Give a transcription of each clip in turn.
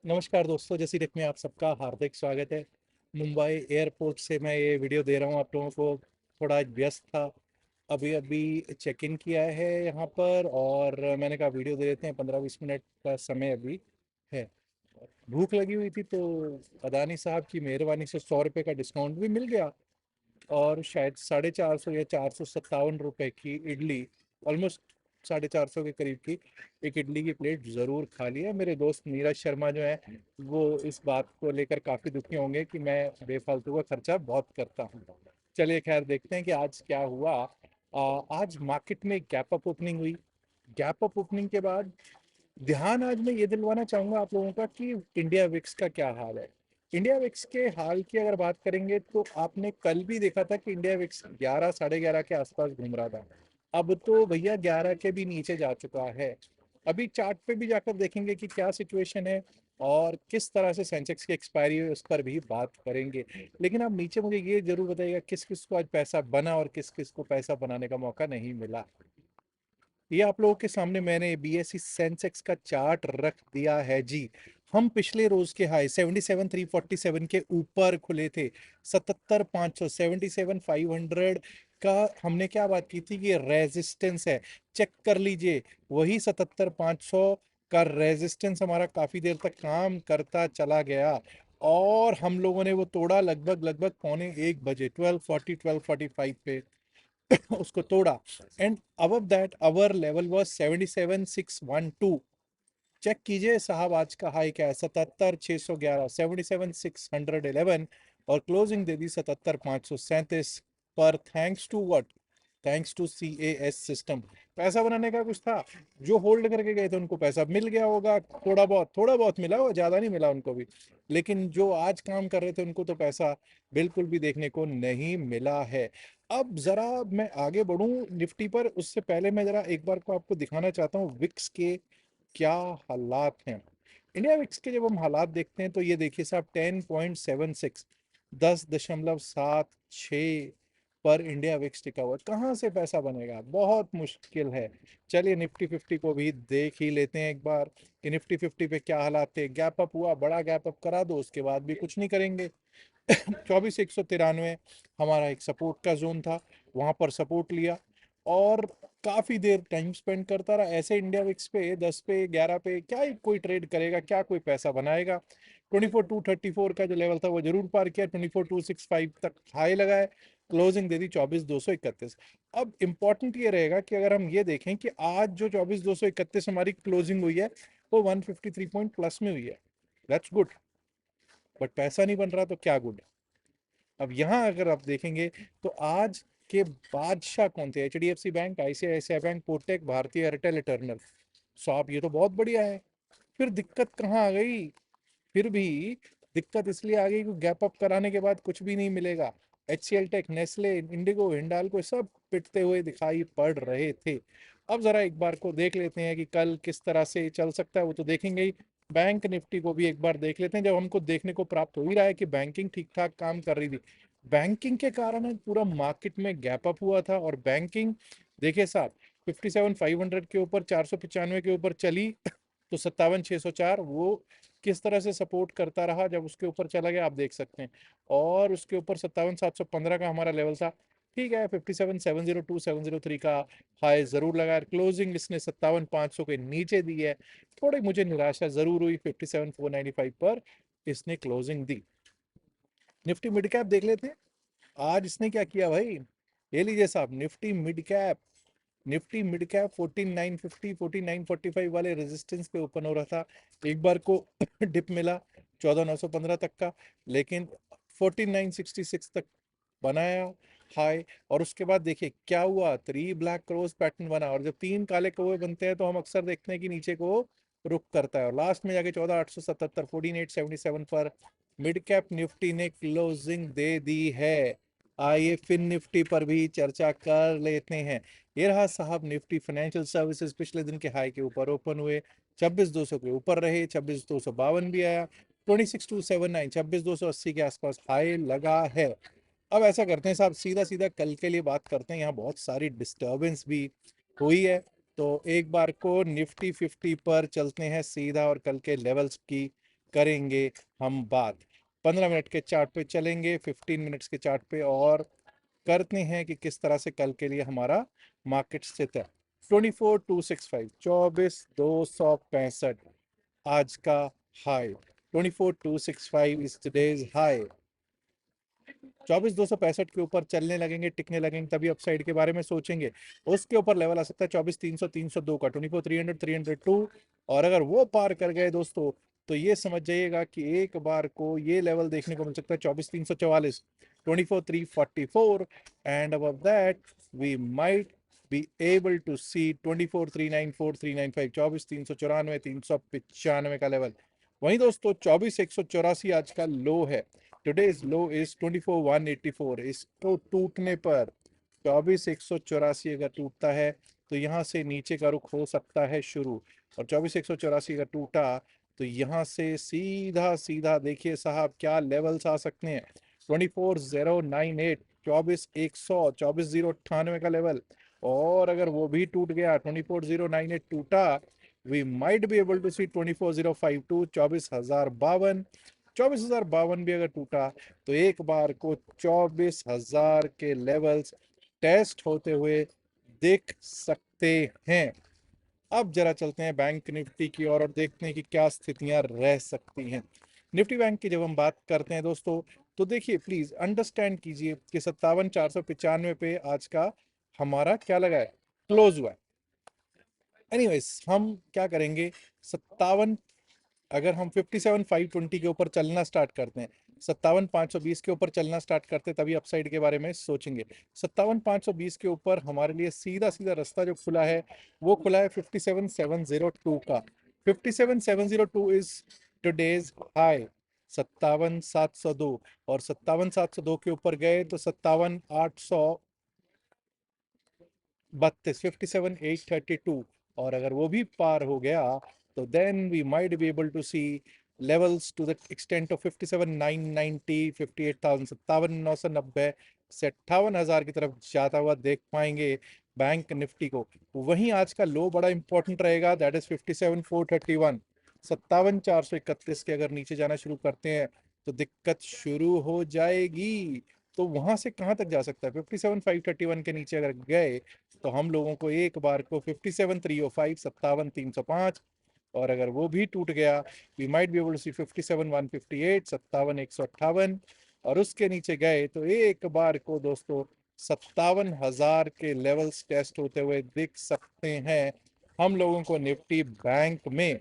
नमस्कार दोस्तों, जैसी डेक में आप सबका हार्दिक स्वागत है। मुंबई एयरपोर्ट से मैं ये वीडियो दे रहा हूँ आप लोगों को। थोड़ा आज व्यस्त था। अभी अभी चेक इन किया है यहाँ पर और मैंने कहा वीडियो दे देते हैं। 15-20 मिनट का समय अभी है। भूख लगी हुई थी तो अदानी साहब की मेहरबानी से 100 रुपये का डिस्काउंट भी मिल गया और शायद 450 या 457 रुपये की इडली, ऑलमोस्ट 450 के करीब की एक इडली की प्लेट ज़रूर खा ली है। मेरे दोस्त नीरज शर्मा जो है वो इस बात को लेकर काफ़ी दुखी होंगे कि मैं बेफालतू का खर्चा बहुत करता हूँ। चलिए खैर देखते हैं कि आज क्या हुआ। आज मार्केट में गैप अप ओपनिंग हुई। गैप अप ओपनिंग के बाद ध्यान आज मैं ये दिलवाना चाहूंगा आप लोगों का कि इंडिया विक्स का क्या हाल है। इंडिया विक्स के हाल की अगर बात करेंगे तो आपने कल भी देखा था कि इंडिया विक्स 11 11:30 के आसपास घूम रहा था। अब तो भैया 11 के भी नीचे जा चुका है। अभी चार्ट पे भी जाकर देखेंगे कि क्या सिचुएशन है और किस तरह से सेंसेक्स की एक्सपायरी है, उस पर भी बात करेंगे। लेकिन आप नीचे मुझे ये जरूर बताइएगा किस किस को आज पैसा बना और किस किस को पैसा बनाने का मौका नहीं मिला। ये आप लोगों के सामने मैंने बीएसई सेंसेक्स का चार्ट रख दिया है जी। हम पिछले रोज के हाई 77,347 के ऊपर खुले थे। 77,500 77,500 का हमने क्या बात की थी कि रेजिस्टेंस है। चेक कर लीजिए, वही 77,500 का रेजिस्टेंस हमारा काफी देर तक काम करता चला गया और हम लोगों ने वो तोड़ा लगभग लगभग 12:45 12:40 12:45 पे उसको तोड़ा। And above that our level was 77,612। Check कीजिए साहब, आज का हाई क्या है? 77,611, 77,611 और क्लोजिंग दे दी 77,537 पर। Thanks to what? Thanks to CAS system. पैसा बनाने का कुछ था, जो होल्ड करके गए थे उनको पैसा मिल गया होगा। थोड़ा बहुत मिला होगा, ज्यादा नहीं मिला उनको भी। लेकिन जो आज काम कर रहे थे उनको तो पैसा बिल्कुल भी देखने को नहीं मिला है। अब जरा मैं आगे बढ़ूं निफ्टी पर, उससे पहले मैं जरा एक बार को आपको दिखाना चाहता हूँ विक्स के क्या हालात हैं। इंडिया विक्स के जब हम हालात देखते हैं तो ये देखिए साहब, 10.76, 10.76 पर इंडिया विक्स टिका हुआ है। कहाँ से पैसा बनेगा? बहुत मुश्किल है। चलिए निफ्टी 50 को भी देख ही लेते हैं एक बार कि निफ्टी 50 पे क्या हालात थे। गैप अप हुआ, बड़ा गैप अप करा दो, उसके बाद भी कुछ नहीं करेंगे। 24,193 हमारा एक सपोर्ट का जोन था, वहां पर सपोर्ट लिया और काफी देर टाइम स्पेंड करता रहा ऐसे। इंडिया विक्स पे 10 पे 11 पे क्या ही कोई ट्रेड करेगा, क्या कोई पैसा बनाएगा। 24,234 का जो लेवल था वो जरूर पार किया। 24,265 तक हाई लगाए, क्लोजिंग दे दी 24,231। अब इंपॉर्टेंट ये रहेगा कि अगर हम ये देखें कि आज जो 24,231 हमारी क्लोजिंग हुई है वो 153 पॉइंट प्लस में हुई है। That's good. बट पैसा नहीं बन रहा तो क्या गुड। अब यहाँ अगर आप देखेंगे तो आज के बादशाह कौन थे? HDFC bank, ICICI bank, Kotak, भारतीय एयरटेल, इटर्नल। साहब ये तो बहुत बढ़िया है। फिर दिक्कत कहाँ आ गई? फिर भी दिक्कत इसलिए आ गई कि गैप अप कराने के बाद कुछ भी नहीं मिलेगा। HCL tech, Nestle, IndiGo, Hindalco सब पिटते हुए दिखाई पड़ रहे थे। अब जरा एक बार को देख लेते हैं कि कल किस तरह से चल सकता है, वो तो देखेंगे ही। बैंक निफ्टी को भी एक बार देख लेते हैं, जब हमको देखने को प्राप्त हो ही रहा है कि बैंकिंग ठीक ठाक काम कर रही थी। बैंकिंग के कारण आज पूरा मार्केट में गैप अप हुआ था और बैंकिंग देखिए साहब, 57,500 के ऊपर, 495 के ऊपर चली तो 57,604 वो किस तरह से सपोर्ट करता रहा जब उसके ऊपर चला गया आप देख सकते हैं। और उसके ऊपर 57,715 का हमारा लेवल था। ठीक है, 57,702 703 का हाई जरूर लगा। क्लोजिंग इसने 57,500 के नीचे दी है। थोड़ी मुझे निराशा जरूर हुई, 57,495 पर इसने क्लोजिंग दी। निफ्टी मिड कैप देख लेते हैं, आज इसने क्या किया भाई। ये लीजिए साहब, Nifty mid cap. Nifty mid cap 14,950 14,945 वाले रेजिस्टेंस पे ओपन हो रहा था। एक बार को डिप मिला 14,915 तक का, लेकिन 14,966 तक बनाया हाई। और उसके बाद देखिए क्या हुआ, 3 ब्लैक क्रोस पैटर्न बना और जब 3 काले कौवे बनते हैं तो हम अक्सर देखते हैं कि नीचे को रुक करता है और लास्ट में जाके 14,877 14,877 पर मिड कैप निफ्टी ने क्लोजिंग दे दी है। आइए फिर निफ्टी पर भी चर्चा कर लेते हैं। ये रहा साहब निफ्टी फाइनेंशियल सर्विसेज, पिछले दिन के हाई के ऊपर ओपन हुए, 26,200 के ऊपर रहे, 26,252 भी आया। 26,279 26,280 के आसपास हाई लगा है। अब ऐसा करते हैं साहब, सीधा सीधा कल के लिए बात करते हैं। यहाँ बहुत सारी डिस्टरबेंस भी हुई है तो एक बार को निफ्टी 50 पर चलते हैं सीधा और कल के लेवल्स की करेंगे हम बात। 15 मिनट के चार्ट पे चलेंगे, 15 मिनट्स के चार्ट पे, और करते हैं कि किस तरह से कल के लिए हमारा मार्केट स्थित है। 24,265, 24,265 आज का हाई। 24,265 is today's high. 24,265 के ऊपर चलने लगेंगे, टिकने लगेंगे, तभी अपसाइड के बारे में सोचेंगे। उसके ऊपर लेवल आ सकता है 24,300, 302 का, 24,300, 302। और अगर वो पार कर गए दोस्तों, तो ये समझ जाइएगा कि एक बार को ये लेवल देखने को मिल सकता है 24,344, 24,344, and above that we might be able to see 24,394, 395, 24,394, 395 का लेवल। वहीं दोस्तों 24,184 आज का लो है। Today's low is 24,184। इसको टूटने पर 24,184 अगर टूटता है तो यहाँ से नीचे का रुख हो सकता है शुरू। और 24,184 अगर टूटा तो यहाँ से सीधा सीधा देखिए साहब क्या लेवल्स आ सकते हैं। 24,098, 24,100, 24,098 का लेवल। और अगर वो भी टूट गया, 24,098 टूटा, we might be able to see 24,052, 24,052। 24,052 भी अगर टूटा तो एक बार को 24,000 के लेवल्स टेस्ट होते हुए दिख सकते हैं। अब जरा चलते हैं बैंक निफ्टी की ओर और देखते हैं कि क्या स्थितियां रह सकती हैं। निफ्टी बैंक की जब हम बात करते हैं दोस्तों, तो देखिए प्लीज अंडरस्टैंड कीजिए कि 57,495 पे आज का हमारा क्या लगा है, क्लोज हुआ है। एनीवेज हम क्या करेंगे, 57, अगर हम 57,520 के ऊपर चलना स्टार्ट करते हैं, 57,520 के ऊपर चलना स्टार्ट करते हैं, तभी अपसाइड के बारे में सोचेंगे। 57,520 के ऊपर हमारे लिए सीधा सीधा रास्ता जो खुला है, वो खुला है 57,702 का। 57,702 इज टुडेज हाई, 57,702। और 57,702 के ऊपर गए तो 57,832, 57,832। और अगर वो भी पार हो गया तो then we might be able to see levels to the extent of 57,990, 58,000, 57,990 से 58,000 की तरफ जाता हुआ देख पाएंगे बैंक निफ्टी को। वहीं आज का लो बड़ा इंपॉर्टेंट रहेगा, दैट इज 57,431। 57,431 के अगर नीचे जाना शुरू करते हैं तो दिक्कत शुरू हो जाएगी। तो वहां से कहां तक जा सकता है, 57,531 के नीचे अगर गए तो हम लोगों को एक बार को 57,305, 57,305। और अगर वो भी टूट गया, we might be able to see 57,158, 57,158। और उसके नीचे गए तो एक बार को दोस्तों 57,000 के लेवल्स टेस्ट होते हुए दिख सकते हैं हम लोगों को निफ्टी बैंक में।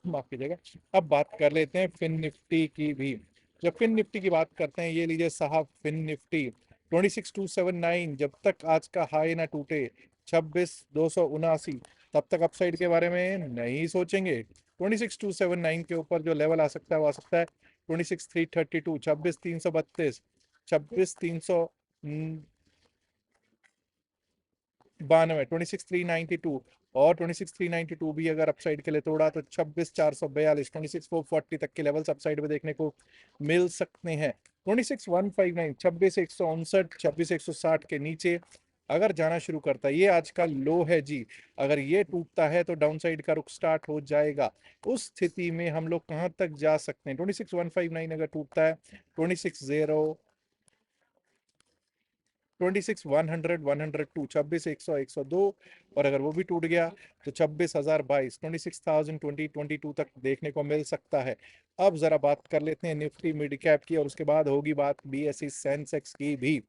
माफ कीजिएगा। अब बात कर लेते हैं फिन निफ्टी की भी। जब फिन निफ्टी की बात करते हैं, ये लीजिए साहब फिन निफ्टी 26,279, जब तक आज का हाई ना टूटे 26,279, तब तक अपसाइड के बारे में नहीं सोचेंगे। 26,279 के ऊपर जो लेवल आ सकता है वो आ सकता है 26,332, 26,332, 26,392, 26,392। और 26,392 भी अगर अपसाइड के लिए तोड़ा तो 26,442, 26,440 तक के लेवल्स अपसाइड में देखने को मिल सकते हैं। 26,159, 26,159, 26,160 के नीचे अगर जाना शुरू करता है, ये आज का लो है जी, अगर ये टूटता है तो डाउन साइड का रुख स्टार्ट हो जाएगा। उस स्थिति में हम लोग कहां तक जा सकते हैं, 26,159 अगर टूटता है, 26,0, 26,100, 102, 26,100, 102। और अगर वो भी टूट गया तो 26,022, 26,022 तक देखने को मिल सकता है। अब जरा बात कर लेते हैं निफ्टी मिड कैप की, और उसके बाद होगी बात बीएसई सेंसेक्स की भी।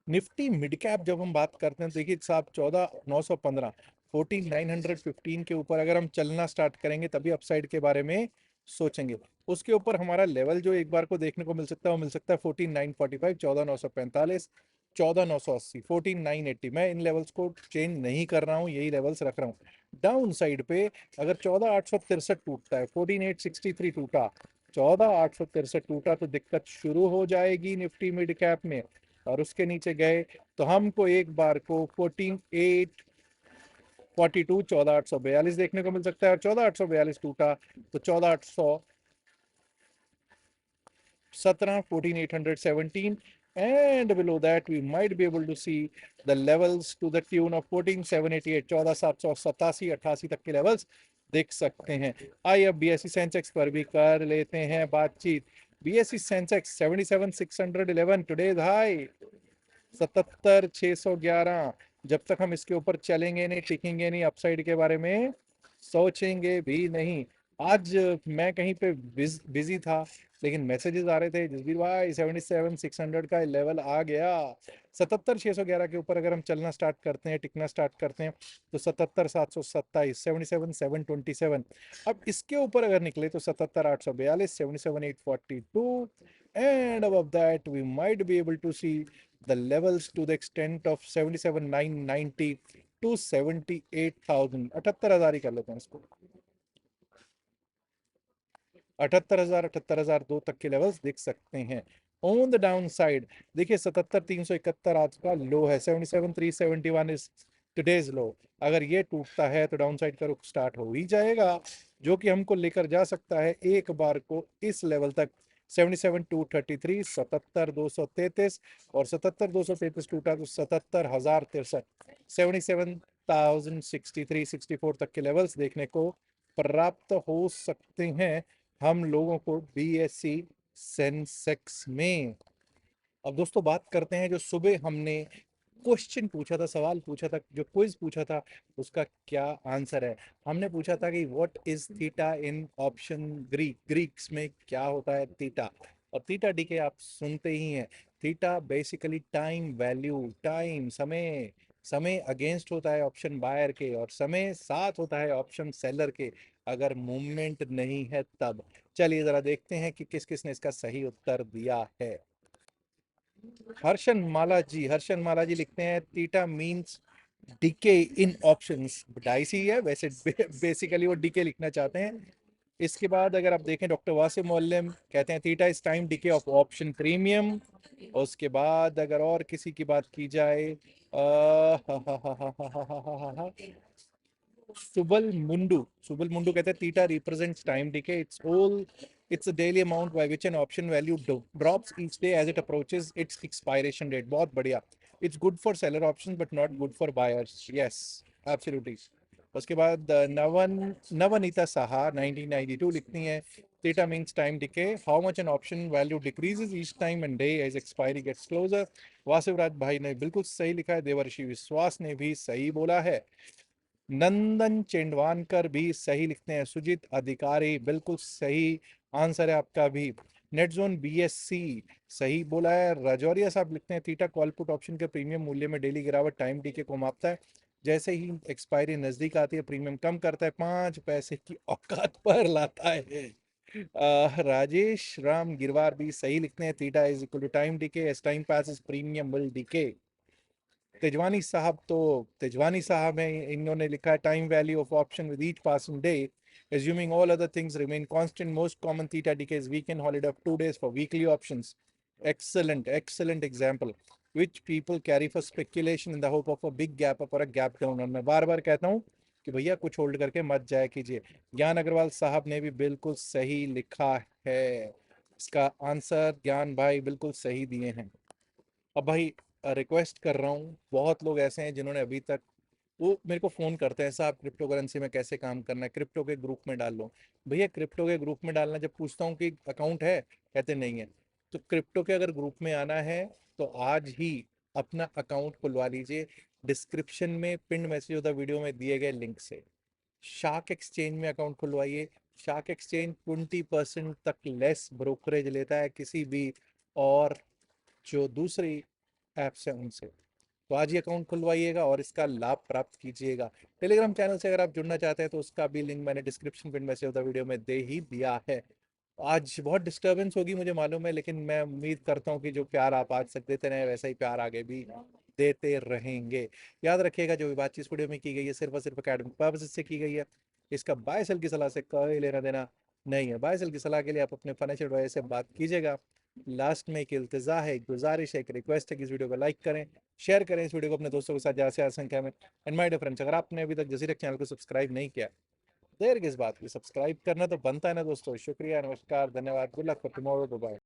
निफ्टी मिड कैप जब हम बात करते हैं, देखिए साहब 14,915, 14,915 के ऊपर अगर हम चलना स्टार्ट करेंगे तभी अपसाइड के बारे में सोचेंगे। उसके ऊपर हमारा लेवल जो एक बार को देखने को मिल सकता है वो मिल सकता है 14,945, 14,945, 14,980, 14,980। मैं इन लेवल्स को चेंज नहीं कर रहा हूँ, यही लेवल्स रख रहा हूँ। डाउन साइड पे अगर 14,863 टूटता है, 14,863 टूटा, 14,863 टूटा तो दिक्कत शुरू हो जाएगी निफ्टी मिड कैप में। और उसके नीचे गए तो हमको एक बार को 14,842, 14,842 देखने को मिल सकता है। और 14,842 टूटा तो 14,817, 14,817, and below that we might be able to see the levels to the tune of 14,788, 14,787, 88 तक के लेवल्स देख सकते हैं। आइए अब बीएसई सेंसेक्स पर भी कर लेते हैं बातचीत। BSE Sensex 77,611 today's high 77,611। जब तक हम इसके ऊपर चलेंगे नहीं, टिकेंगे नहीं, अपसाइड के बारे में सोचेंगे भी नहीं। आज मैं कहीं पे बिजी था, लेकिन मैसेजेस आ रहे थे जसबीर भाई 77,600 का लेवल आ गया। 77,611 के ऊपर अगर हम चलना स्टार्ट करते हैं, टिकना स्टार्ट करते हैं, तो 77,727, 77,727। अब इसके ऊपर अगर निकले तो 77,842, 77,842, and above that we might be able to see the levels to the extent of 77,990 to 78,000। 78,000 ही कर लेते हैं इसको, 78,000, 78,002 तक के लेवल्स देख सकते हैं। ऑन द डाउन साइड देखिए 77,371 आज का लो है, 77,371 इज टुडेज लो। अगर ये टूटता है तो डाउन साइड का रुख स्टार्ट हो ही जाएगा, जो कि हमको लेकर जा सकता है एक बार को इस लेवल तक, 77,233, 77,233। और 77,233 टूटा तो 77,063, 77,063-64 तक के लेवल्स देखने को प्राप्त हो सकते हैं हम लोगों को बीएसई सेंसेक्स में। अब दोस्तों बात करते हैं जो सुबह हमने क्वेश्चन पूछा था, सवाल पूछा था, जो क्विज पूछा था, उसका क्या आंसर है। हमने पूछा था कि what is theta in option Greeks में क्या होता है थीटा। और थीटा डी के आप सुनते ही हैं। Theta basically time value, time समय, समय अगेंस्ट होता है ऑप्शन बायर के, और समय साथ होता है ऑप्शन सेलर के, अगर मूवमेंट नहीं है तब। चलिए जरा देखते हैं कि किस किस ने इसका सही उत्तर दिया है। हर्षन माला जी लिखते हैं थीटा मींस डीके इन ऑप्शंस। डाइसी है वैसे, बेसिकली वो डीके लिखना चाहते हैं। इसके बाद अगर आप देखें डॉक्टर वासिम मोल्लम कहते हैं theta is time DK of option premium. और उसके बाद अगर और किसी की बात की जाए, सुबल मुंडू कहते हैं theta represents time decay, it's a daily amount by which an option value drops each day as it approaches its expiration date. बहुत बढ़िया। It's good for seller options but not good for buyers. Yes, absolutely. उसके बाद नवनीता साहा 1992 लिखती हैं theta means time decay, how much an option value decreases each time and day as expiry gets closer. Vasivraj भाई ने बिल्कुल सही लिखा है, देवर्षि विश्वास ने भी सही बोला है, नंदन चेंडवानकर भी सही लिखते हैं, सुजीत अधिकारी बिल्कुल सही आंसर है आपका भी। नेट जोन बीएससी सही बोला है। राजौरिया साहब लिखते हैं थीटा कॉल पुट ऑप्शन के प्रीमियम मूल्य में डेली गिरावट टाइम डी के को मापता है, जैसे ही एक्सपायरी नजदीक आती है प्रीमियम कम करता है, 5 पैसे की औकात पर लाता है। राजेश राम गिरवार भी सही लिखते हैं theta is equal to time decay as time passes premium will decay. Tejwani साहब हैं, इन्होंने लिखा है time value of option with each passing day assuming all other things remain constant, most common theta decays weekend holiday of 2 days for weekly options। Excellent example which people carry for speculation in the hope of a big gap up or a gap down। और मैं बार बार कहता हूँ कि भैया कुछ hold करके मत जाया कीजिए। ज्ञान अग्रवाल साहब ने भी बिल्कुल सही लिखा है, इसका आंसर ज्ञान भाई बिल्कुल सही दिए हैं। अब भाई रिक्वेस्ट कर रहा हूँ, बहुत लोग ऐसे हैं जिन्होंने अभी तक, वो मेरे को फ़ोन करते हैं साहब क्रिप्टो करेंसी में कैसे काम करना है, क्रिप्टो के ग्रुप में डाल लो। भैया क्रिप्टो के ग्रुप में डालना, जब पूछता हूँ कि अकाउंट है, कहते नहीं है। तो क्रिप्टो के अगर ग्रुप में आना है तो आज ही अपना अकाउंट खुलवा लीजिए, डिस्क्रिप्शन में पिन मैसेज होता वीडियो में दिए गए लिंक से। शार्क एक्सचेंज में अकाउंट खुलवाइए। शार्क एक्सचेंज 20% तक लेस ब्रोकरेज लेता है किसी भी और जो दूसरी ऐप्स हैं उनसे। तो आज ही अकाउंट खुलवाइएगा और इसका लाभ प्राप्त कीजिएगा। टेलीग्राम चैनल से अगर आप जुड़ना चाहते हैं तो उसका भी लिंक मैंने डिस्क्रिप्शन पिन में से होता वीडियो में दे ही दिया है। आज बहुत डिस्टरबेंस होगी मुझे मालूम है, लेकिन मैं उम्मीद करता हूँ कि जो प्यार आप आज तक देते रहे वैसा ही प्यार आगे भी देते रहेंगे। याद रखिएगा जो भी बातचीत वीडियो में की गई है सिर्फ और सिर्फ अकेडमिक पर्पज से की गई है, इसका बाय सेल की सलाह से कोई लेना देना नहीं है। बाय सेल की सलाह के लिए आप अपने फाइनेंशियल एडवाइजर से बात कीजिएगा। लास्ट में एक इल्तिजा है, एक गुजारिश है, एक रिक्वेस्ट है कि इस वीडियो को लाइक करें, शेयर करें इस वीडियो को अपने दोस्तों के साथ ज़्यादा से ज़्यादा संख्या में। एंड माय डियर फ्रेंड्स, अगर आपने अभी तक जसीरक चैनल को सब्सक्राइब नहीं किया, देर किस बात की, सब्सक्राइब करना तो बनता है ना दोस्तों। शुक्रिया, नमस्कार, धन्यवाद, good luck for tomorrow, bye.